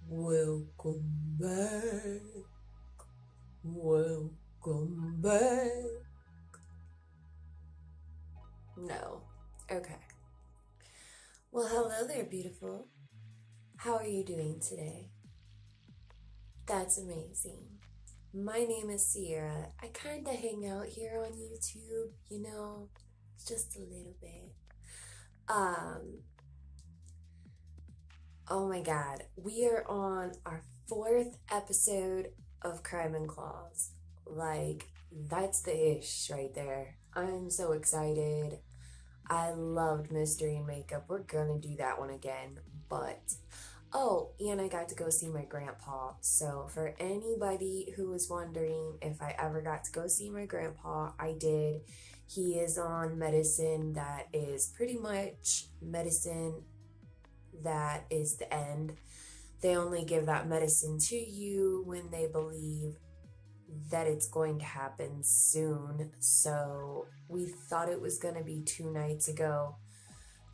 Welcome back. Welcome back. No. Okay. Well, hello there, beautiful. How are you doing today? That's amazing. My name is Sierra. I kind of hang out here on YouTube, just a little bit. Um, oh my god, we are on our 4th episode of Crime and Claws. Like, that's the ish right there. I'm so excited. I loved Mystery and Makeup. We're gonna do that one again. But, oh, and I got to go see my grandpa. So, for anybody who was wondering if I ever got to go see my grandpa, I did. He is on medicine that is pretty much medicine that is the end. They only give that medicine to you when they believe that it's going to happen soon. So we thought it was going to be 2 nights ago,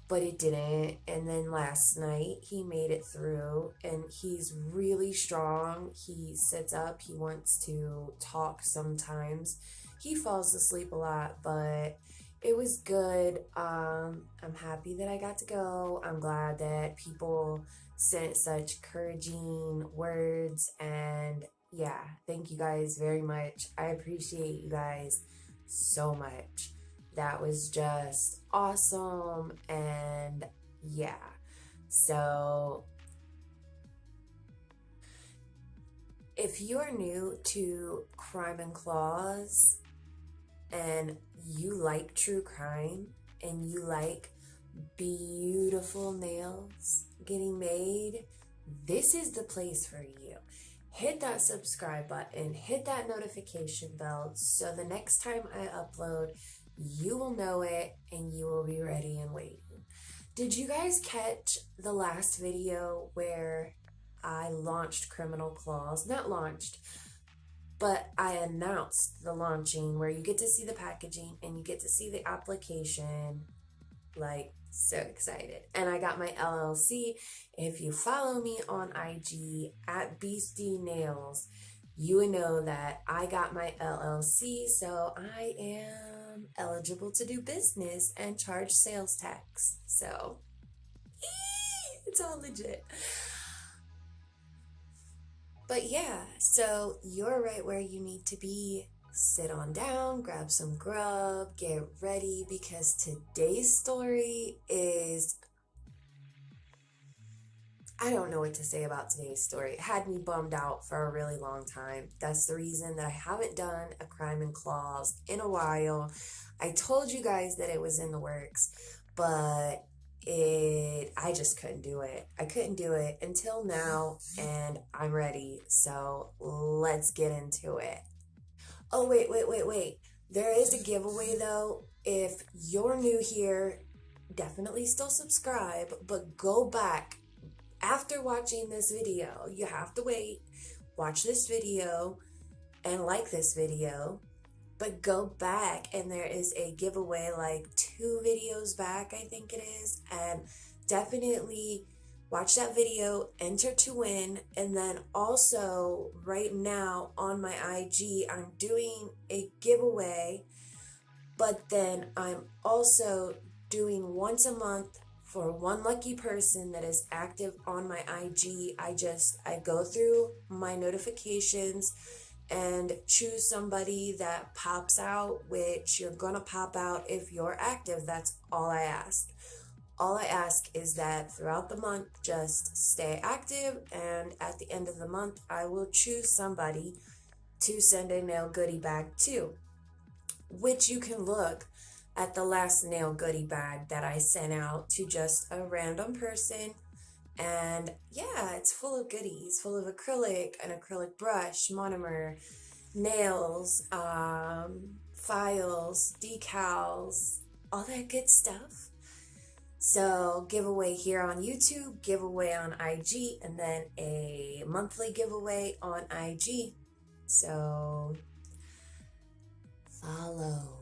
but it didn't. And then last night he made it through and he's really strong. He sits up, he wants to talk sometimes. He falls asleep a lot, but it was good. I'm happy that I got to go. I'm glad that people sent such encouraging words, and yeah, thank you guys very much. I appreciate you guys so much. That was just awesome, and yeah. So if you're new to Crime and Claws and you like true crime and you like beautiful nails getting made, this is the place for you. Hit that subscribe button, hit that notification bell, so the next time I upload, you will know it and you will be ready and waiting. Did you guys catch the last video where I launched Criminal Claws? Not launched, but I announced the launching, where you get to see the packaging and you get to see the application. Like, so excited. And I got my LLC. If you follow me on IG at BEASTYNAILS, you would know that I got my LLC, so I am eligible to do business and charge sales tax. So, it's all legit. But yeah, so you're right where you need to be. Sit on down, grab some grub, get ready, because today's story is... I don't know what to say about today's story. It had me bummed out for a really long time. That's the reason that I haven't done a Crime and Claws in a while. I told you guys that it was in the works, but I just couldn't do it. I couldn't do it until now, and I'm ready. So let's get into it. Oh, wait. There is a giveaway though. If you're new here, definitely still subscribe, but go back after watching this video. You have to wait, watch this video, and like this video, but go back and there is a giveaway like 2 videos back, I think it is, and definitely watch that video, enter to win. And then also right now on my IG, I'm doing a giveaway, but then I'm also doing once a month for one lucky person that is active on my IG. I go through my notifications and choose somebody that pops out, which you're gonna pop out if you're active. That's all I ask. All I ask is that throughout the month, just stay active, and at the end of the month, I will choose somebody to send a nail goodie bag to, which you can look at the last nail goodie bag that I sent out to just a random person. And yeah, it's full of goodies, full of acrylic, an acrylic brush, monomer, nails, files, decals, all that good stuff. So giveaway here on YouTube, giveaway on IG, and then a monthly giveaway on IG. So follow.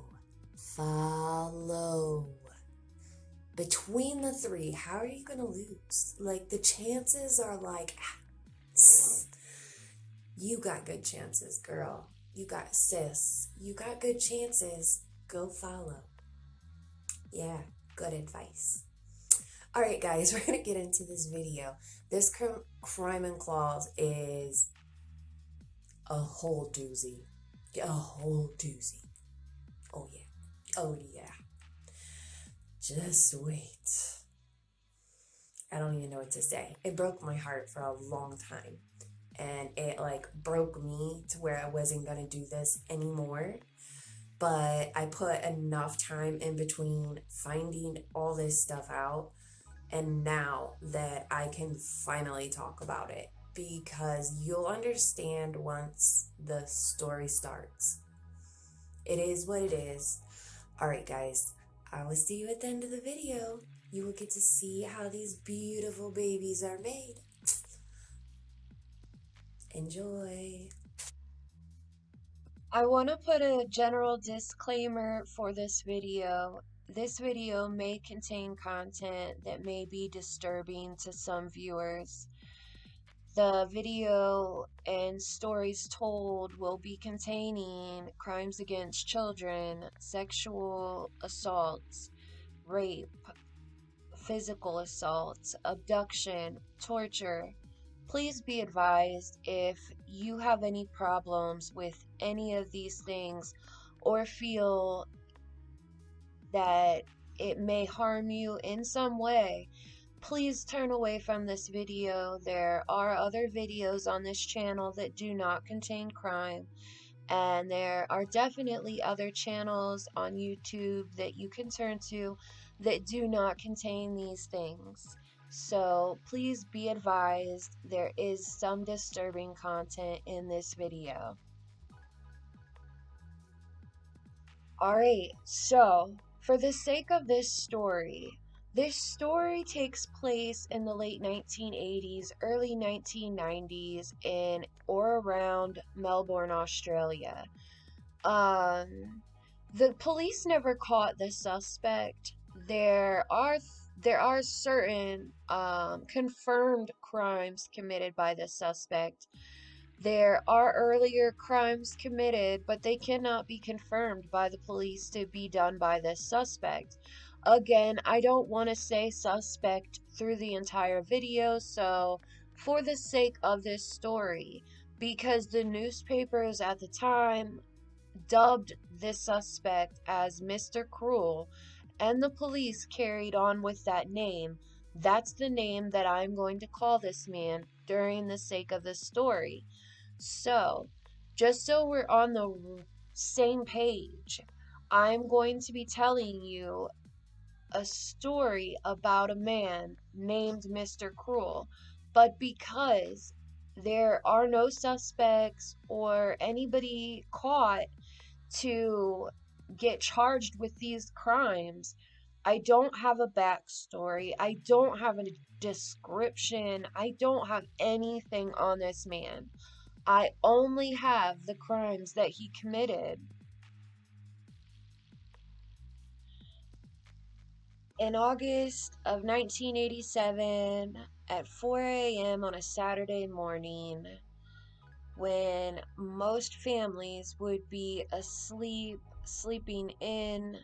Between the 3, how are you gonna lose? Like, the chances are like You got good chances, girl. You got sis. You got good chances. Go follow. Yeah, good advice. All right, guys, we're gonna get into this video. This crime and claws is a whole doozy. A whole doozy. Oh yeah. Oh yeah. Just wait. I don't even know what to say. It broke my heart for a long time. And it like broke me to where I wasn't gonna do this anymore. But I put enough time in between finding all this stuff out, and now that I can finally talk about it, because you'll understand once the story starts. It is what it is. Alright, guys, I will see you at the end of the video. You will get to see how these beautiful babies are made. Enjoy. I want to put a general disclaimer for this video. This video may contain content that may be disturbing to some viewers. The video and stories told will be containing crimes against children, sexual assaults, rape, physical assaults, abduction, torture. Please be advised if you have any problems with any of these things or feel that it may harm you in some way, please turn away from this video. There are other videos on this channel that do not contain crime, and there are definitely other channels on YouTube that you can turn to that do not contain these things. So please be advised, there is some disturbing content in this video. Alright, so for the sake of this story takes place in the late 1980s, early 1990s in or around Melbourne, Australia. The police never caught the suspect. There are certain confirmed crimes committed by the suspect. There are earlier crimes committed, but they cannot be confirmed by the police to be done by this suspect. Again, I don't want to say suspect through the entire video, so for the sake of this story, because the newspapers at the time dubbed this suspect as Mr. Cruel, and the police carried on with that name, that's the name that I'm going to call this man during the sake of this story. So, just so we're on the same page, I'm going to be telling you a story about a man named Mr. Cruel. But because there are no suspects or anybody caught to get charged with these crimes, I don't have a backstory. I don't have a description. I don't have anything on this man. I only have the crimes that he committed. In August of 1987, at 4 a.m. on a Saturday morning, when most families would be asleep, sleeping in,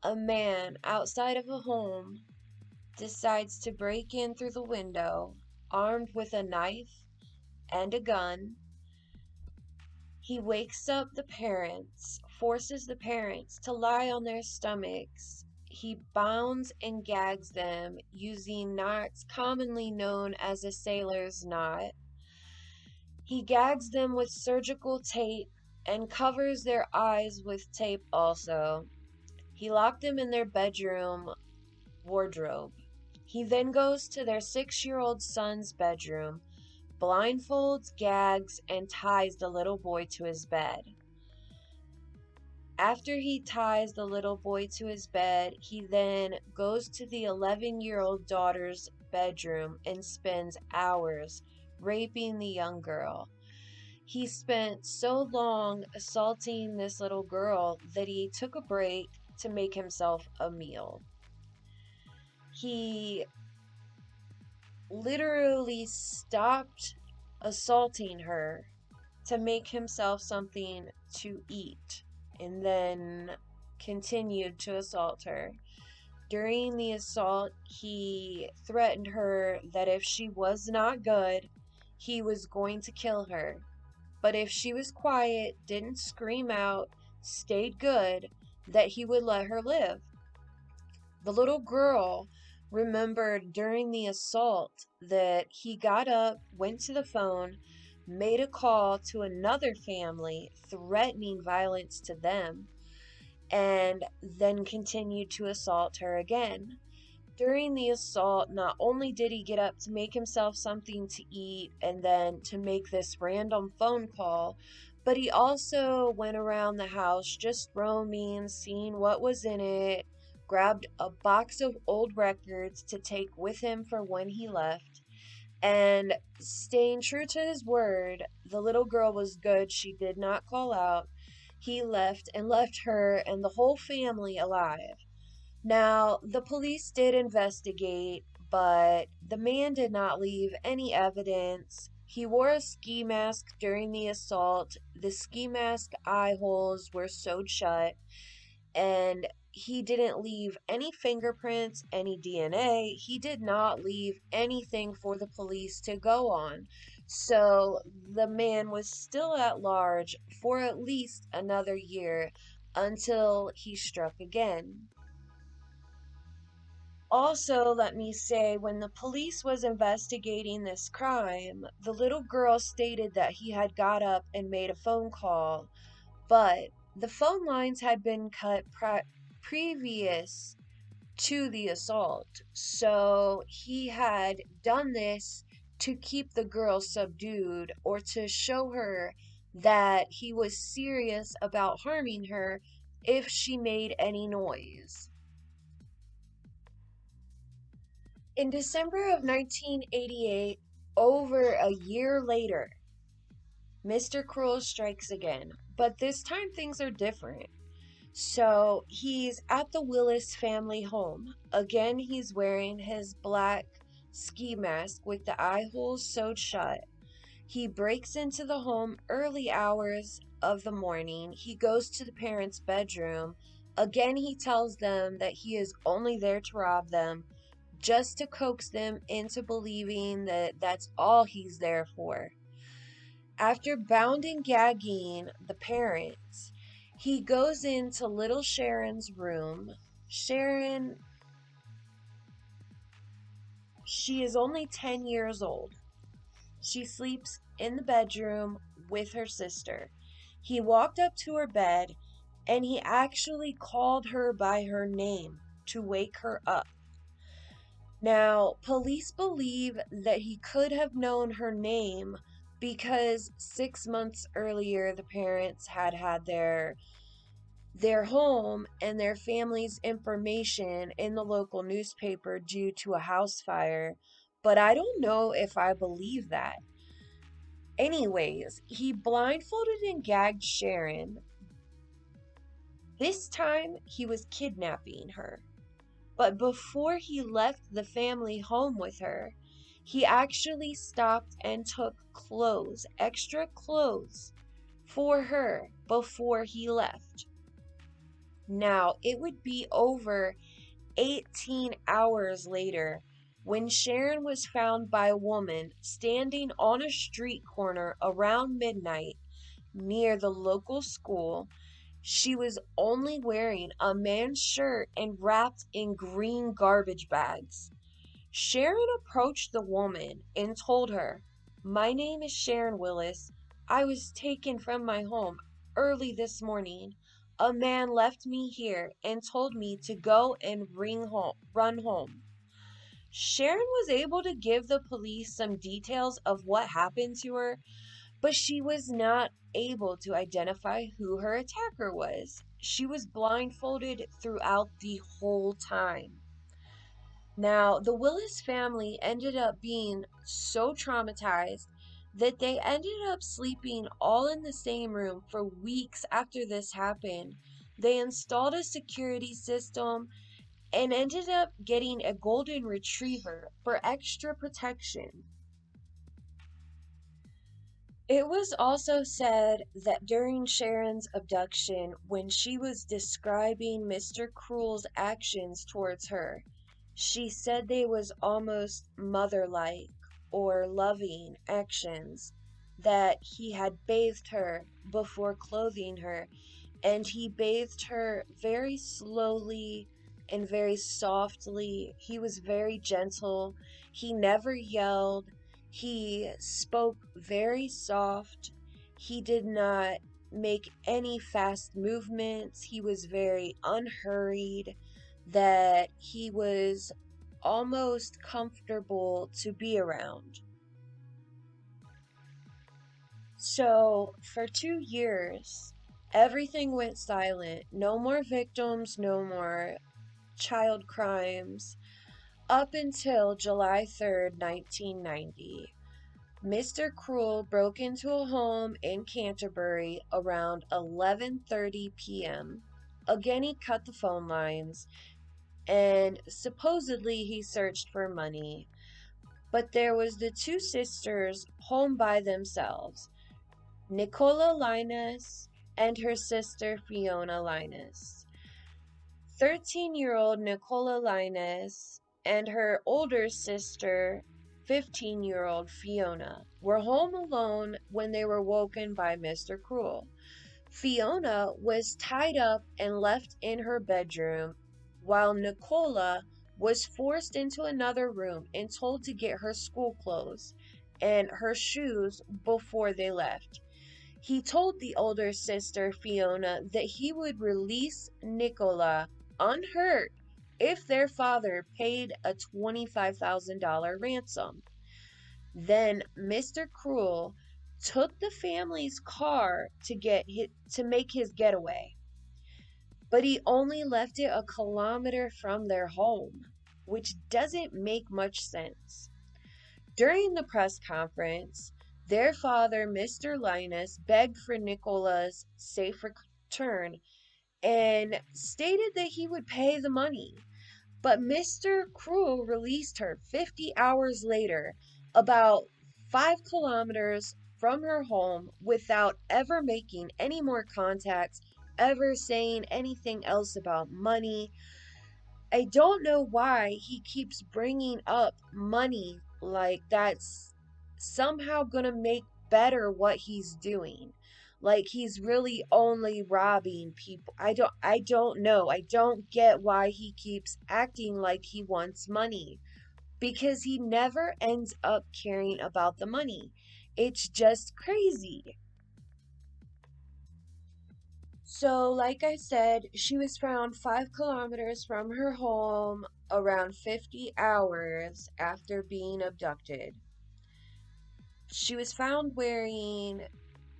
a man outside of a home decides to break in through the window, armed with a knife and a gun. He wakes up the parents, forces the parents to lie on their stomachs. He bounds and gags them using knots commonly known as a sailor's knot. He gags them with surgical tape and covers their eyes with tape also. He locked them in their bedroom wardrobe. He then goes to their 6-year-old son's bedroom, blindfolds, gags, and ties the little boy to his bed. After he ties the little boy to his bed, he then goes to the 11-year-old daughter's bedroom and spends hours raping the young girl. He spent so long assaulting this little girl that he took a break to make himself a meal. He literally stopped assaulting her to make himself something to eat, and then continued to assault her. During the assault, he threatened her that if she was not good, he was going to kill her. But if she was quiet, didn't scream out, stayed good, that he would let her live. The little girl remembered during the assault that he got up, went to the phone, made a call to another family, threatening violence to them, and then continued to assault her again. During the assault, not only did he get up to make himself something to eat and then to make this random phone call, but he also went around the house just roaming, seeing what was in it, grabbed a box of old records to take with him for when he left, and staying true to his word, the little girl was good. She did not call out. He left and left her and the whole family alive. Now, the police did investigate, but the man did not leave any evidence. He wore a ski mask during the assault. The ski mask eye holes were sewed shut, and he didn't leave any fingerprints, any DNA. He did not leave anything for the police to go on. So the man was still at large for at least another year until he struck again. Also, let me say, when the police was investigating this crime, the little girl stated that he had got up and made a phone call, but the phone lines had been cut previous to the assault. So he had done this to keep the girl subdued or to show her that he was serious about harming her if she made any noise. In December of 1988, over a year later, Mr. Cruel strikes again, but this time things are different. So he's at the Willis family home. Again, he's wearing his black ski mask with the eye holes sewed shut. He breaks into the home early hours of the morning. He goes to the parents' bedroom. Again, he tells them that he is only there to rob them, just to coax them into believing that that's all he's there for. After bound and gagging the parents, he goes into little Sharon's room. Sharon, she is only 10 years old. She sleeps in the bedroom with her sister. He walked up to her bed and he actually called her by her name to wake her up. Now, police believe that he could have known her name because 6 months earlier the parents had had their home and their family's information in the local newspaper due to a house fire, but I don't know if I believe that. Anyways, he blindfolded and gagged Sharon. This time he was kidnapping her. But before he left the family home with her, he actually stopped and took clothes, extra clothes, for her before he left. Now, it would be over 18 hours later when Sharon was found by a woman standing on a street corner around midnight near the local school. She was only wearing a man's shirt and wrapped in green garbage bags. Sharon approached the woman and told her, "My name is Sharon Willis. I was taken from my home early this morning. A man left me here and told me to go and run home." Sharon was able to give the police some details of what happened to her, but she was not able to identify who her attacker was. She was blindfolded throughout the whole time. Now, the Willis family ended up being so traumatized that they ended up sleeping all in the same room for weeks after this happened. They installed a security system and ended up getting a golden retriever for extra protection. It was also said that during Sharon's abduction, when she was describing Mr. Cruel's actions towards her, she said they was almost mother-like or loving actions, that he had bathed her before clothing her, and he bathed her very slowly and very softly. He was very gentle. He never yelled. He spoke very soft. He did not make any fast movements. He was very unhurried, that he was almost comfortable to be around. So, for 2 years, everything went silent. No more victims, no more child crimes, up until July 3rd, 1990. Mr. Cruel broke into a home in Canterbury around 11:30 p.m. Again, he cut the phone lines, and supposedly he searched for money. But there was the two sisters home by themselves, Nicola Linus and her sister Fiona Linus. 13-year-old Nicola Linus and her older sister, 15-year-old Fiona, were home alone when they were woken by Mr. Cruel. Fiona was tied up and left in her bedroom, while Nicola was forced into another room and told to get her school clothes and her shoes before they left. He told the older sister, Fiona, that he would release Nicola unhurt if their father paid a $25,000 ransom. Then Mr. Cruel took the family's car to make his getaway, but he only left it a kilometer from their home, which doesn't make much sense. During the press conference, their father, Mr. Linus, begged for Nicola's safe return and stated that he would pay the money. But Mr. Cruel released her 50 hours later, about 5 kilometers from her home, without ever making any more contacts, ever saying anything else about money. I don't know why he keeps bringing up money, like that's somehow gonna make better what he's doing. Like he's really only robbing people. I don't know. I don't get why he keeps acting like he wants money, because he never ends up caring about the money. It's just crazy. So, like I said, she was found 5 kilometers from her home around 50 hours after being abducted. She was found wearing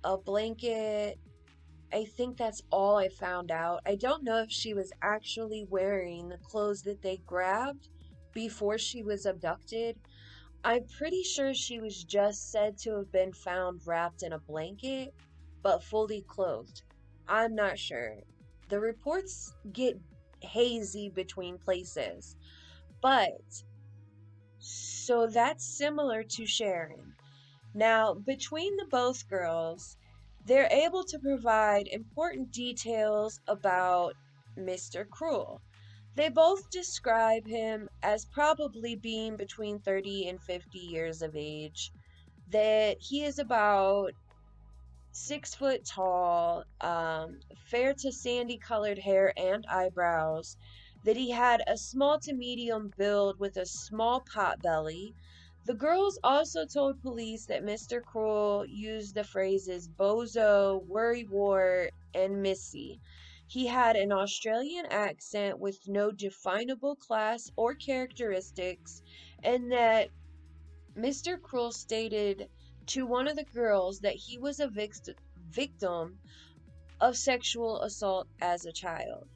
a blanket. I think that's all I found out. I don't know if she was actually wearing the clothes that they grabbed before she was abducted. I'm pretty sure she was just said to have been found wrapped in a blanket, but fully clothed. I'm not sure. The reports get hazy between places, but so that's similar to Sharon. Now, between the both girls, they're able to provide important details about Mr. Cruel. They both describe him as probably being between 30 and 50 years of age, that he is about 6 foot tall, fair to sandy colored hair and eyebrows, that he had a small to medium build with a small pot belly. The girls also told police that Mr. Cruel used the phrases bozo, worrywart, and missy. He had an Australian accent with no definable class or characteristics, and that Mr. Cruel stated to one of the girls that he was a victim of sexual assault as a child.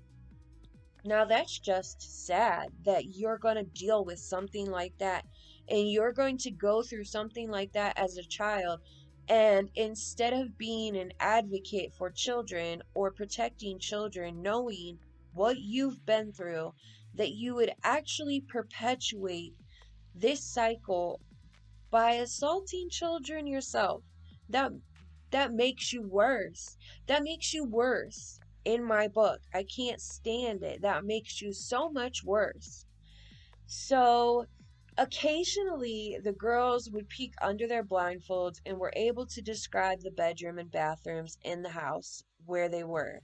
Now, that's just sad that you're going to deal with something like that, and you're going to go through something like that as a child. And instead of being an advocate for children or protecting children, knowing what you've been through, that you would actually perpetuate this cycle by assaulting children yourself. That that makes you worse. That makes you worse. In my book, I can't stand it. That makes you so much worse. So occasionally the girls would peek under their blindfolds and were able to describe the bedroom and bathrooms in the house where they were.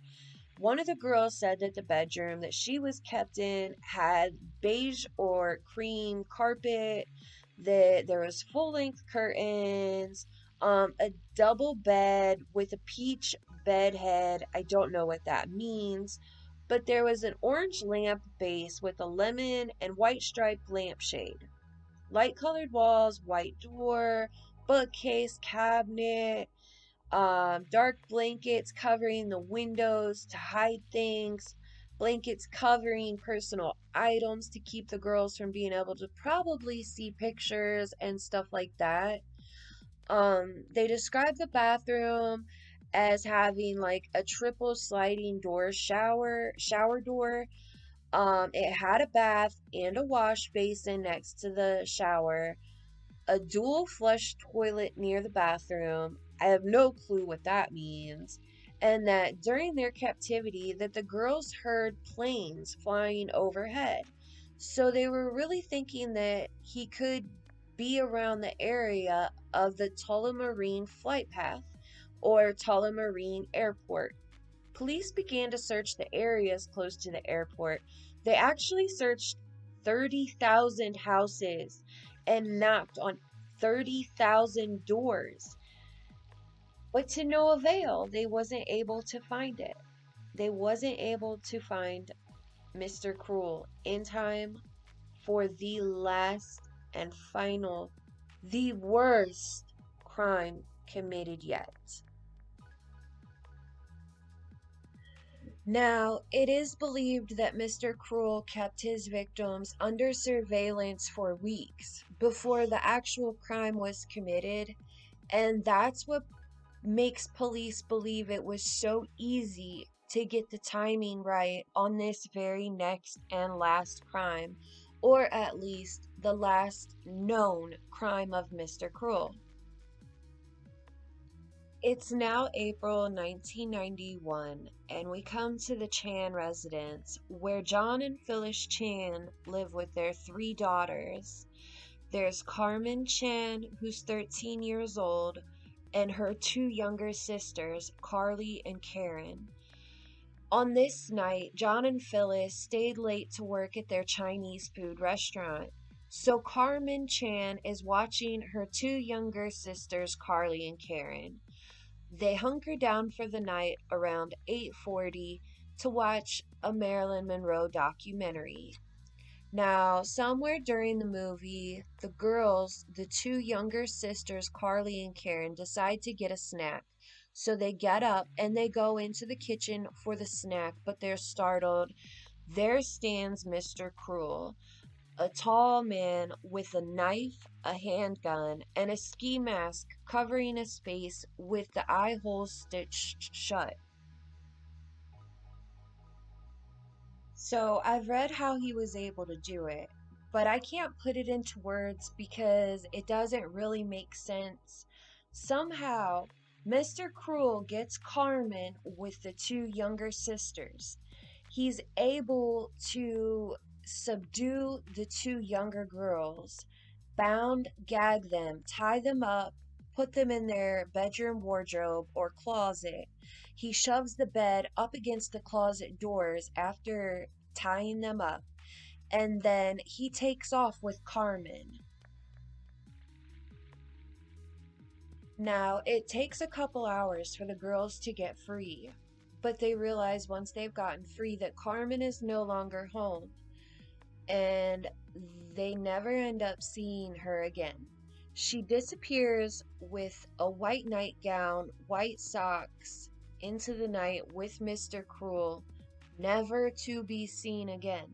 One of the girls said that the bedroom that she was kept in had beige or cream carpet, that there was full-length curtains, a double bed with a peach bed head. I don't know what that means, but there was an orange lamp base with a lemon and white striped lampshade. Light colored walls, white door, bookcase, cabinet, dark blankets covering the windows to hide things, blankets covering personal items to keep the girls from being able to probably see pictures and stuff like that. They describe the bathroom as having like a triple sliding door shower door. It had a bath and a wash basin next to the shower, a dual flush toilet near the bathroom. I have no clue what that means. And that during their captivity that the girls heard planes flying overhead. So they were really thinking that he could be around the area of the Tullamarine flight path or Tullamarine Airport. Police began to search the areas close to the airport. They actually searched 30,000 houses and knocked on 30,000 doors. But to no avail, they wasn't able to find it. They wasn't able to find Mr. Cruel in time for the last and final, the worst crime committed yet. Now, it is believed that Mr. Cruel kept his victims under surveillance for weeks before the actual crime was committed, and that's what makes police believe it was so easy to get the timing right on this very next and last crime, or at least the last known crime of Mr. Cruel. It's now April 1991, and we come to the Chan residence where John and Phyllis Chan live with their three daughters. There's Carmen Chan, who's 13 years old, and her two younger sisters, Carly and Karen. On this night, John and Phyllis stayed late to work at their Chinese food restaurant. So Carmen Chan is watching her two younger sisters, Carly and Karen. They hunker down for the night around 8:40 to watch a Marilyn Monroe documentary. Now, somewhere during the movie, the girls, the two younger sisters, Carly and Karen, decide to get a snack. So they get up and they go into the kitchen for the snack, but they're startled. There stands Mr. Cruel, a tall man with a knife, a handgun, and a ski mask covering his face with the eye holes stitched shut. So I've read how he was able to do it, but I can't put it into words because it doesn't really make sense. Somehow, Mr. Cruel gets Carmen with the two younger sisters. He's able to subdue the two younger girls, bound, gag them, tie them up, put them in their bedroom wardrobe or closet. He shoves the bed up against the closet doors after tying them up, and then he takes off with Carmen. Now, it takes a couple hours for the girls to get free, but they realize once they've gotten free that Carmen is no longer home, and they never end up seeing her again. She disappears with a white nightgown, white socks, into the night with Mr. Cruel, never to be seen again.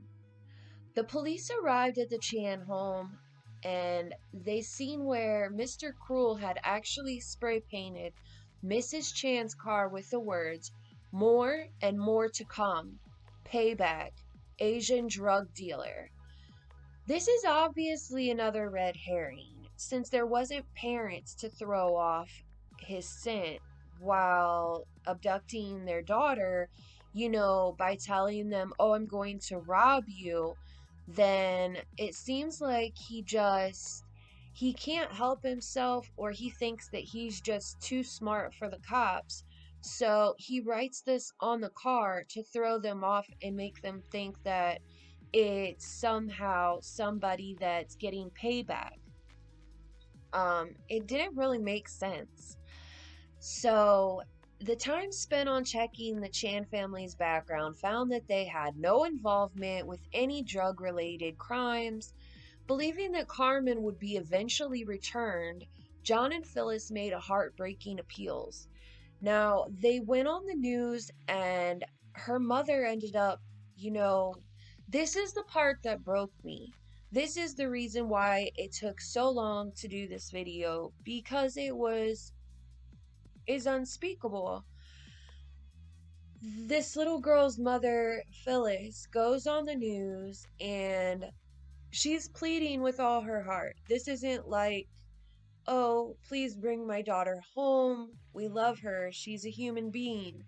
The police arrived at the Chan home and they seen where Mr. Cruel had actually spray painted Mrs. Chan's car with the words, "More and more to come. Payback. Asian drug dealer." This is obviously another red herring, since there wasn't parents to throw off. his scent while abducting their daughter, by telling them, "Oh, I'm going to rob you," then it seems like he can't help himself, or he thinks that he's just too smart for the cops. So he writes this on the car to throw them off and make them think that it's somehow somebody that's getting payback. It didn't really make sense. So, the time spent on checking the Chan family's background found that they had no involvement with any drug related crimes. Believing that Carmen would be eventually returned, John and Phyllis made a heartbreaking appeals. Now, they went on the news, and her mother ended up, you know, this is the part that broke me. This is the reason why it took so long to do this video, because it was is unspeakable. This little girl's mother, Phyllis, goes on the news and she's pleading with all her heart. This isn't like, "Oh, please bring my daughter home. We love her. She's a human being."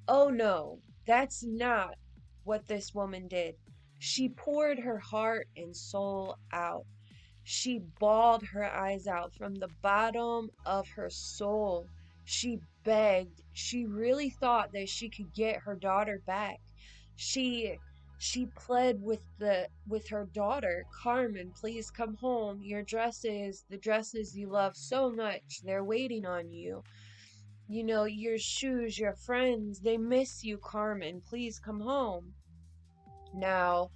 Oh no, that's not what this woman did. She poured her heart and soul out. She bawled her eyes out from the bottom of her soul. She begged. She really thought that she could get her daughter back. She she pled with her daughter, "Carmen, please come home. The dresses you love so much, they're waiting on you. Your shoes, your friends, they miss you, Carmen. Please come home." Now,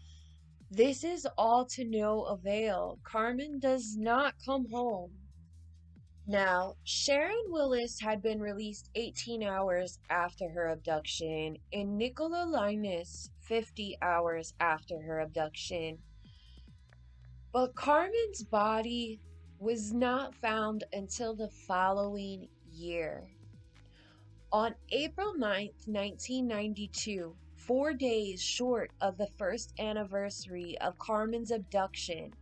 this is all to no avail. Carmen does not come home. Now, Sharon Willis had been released 18 hours after her abduction, and Nicola Linus 50 hours after her abduction. But Carmen's body was not found until the following year. On April 9th, 1992, 4 days short of the first anniversary of Carmen's abduction,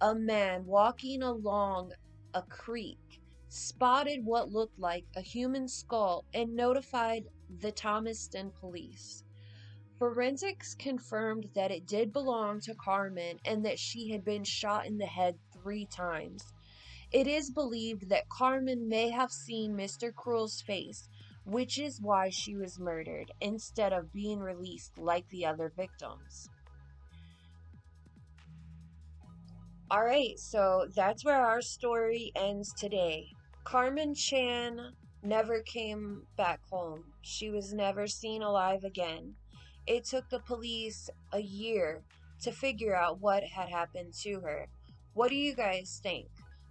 a man walking along a creek spotted what looked like a human skull and notified the Thomaston police. Forensics confirmed that it did belong to Carmen and that she had been shot in the head 3 times. It is believed that Carmen may have seen Mr. Cruel's face, which is why she was murdered instead of being released like the other victims. Alright, so that's where our story ends today. Carmen Chan never came back home. She was never seen alive again. It took the police a year to figure out what had happened to her. What do you guys think?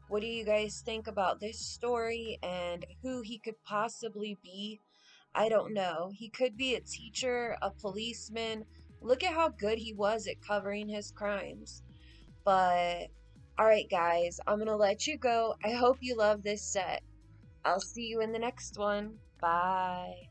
What do you guys think about this story and who he could possibly be? I don't know. He could be a teacher, a policeman. Look at how good he was at covering his crimes. But, alright, guys, I'm gonna let you go. I hope you love this set. I'll see you in the next one. Bye.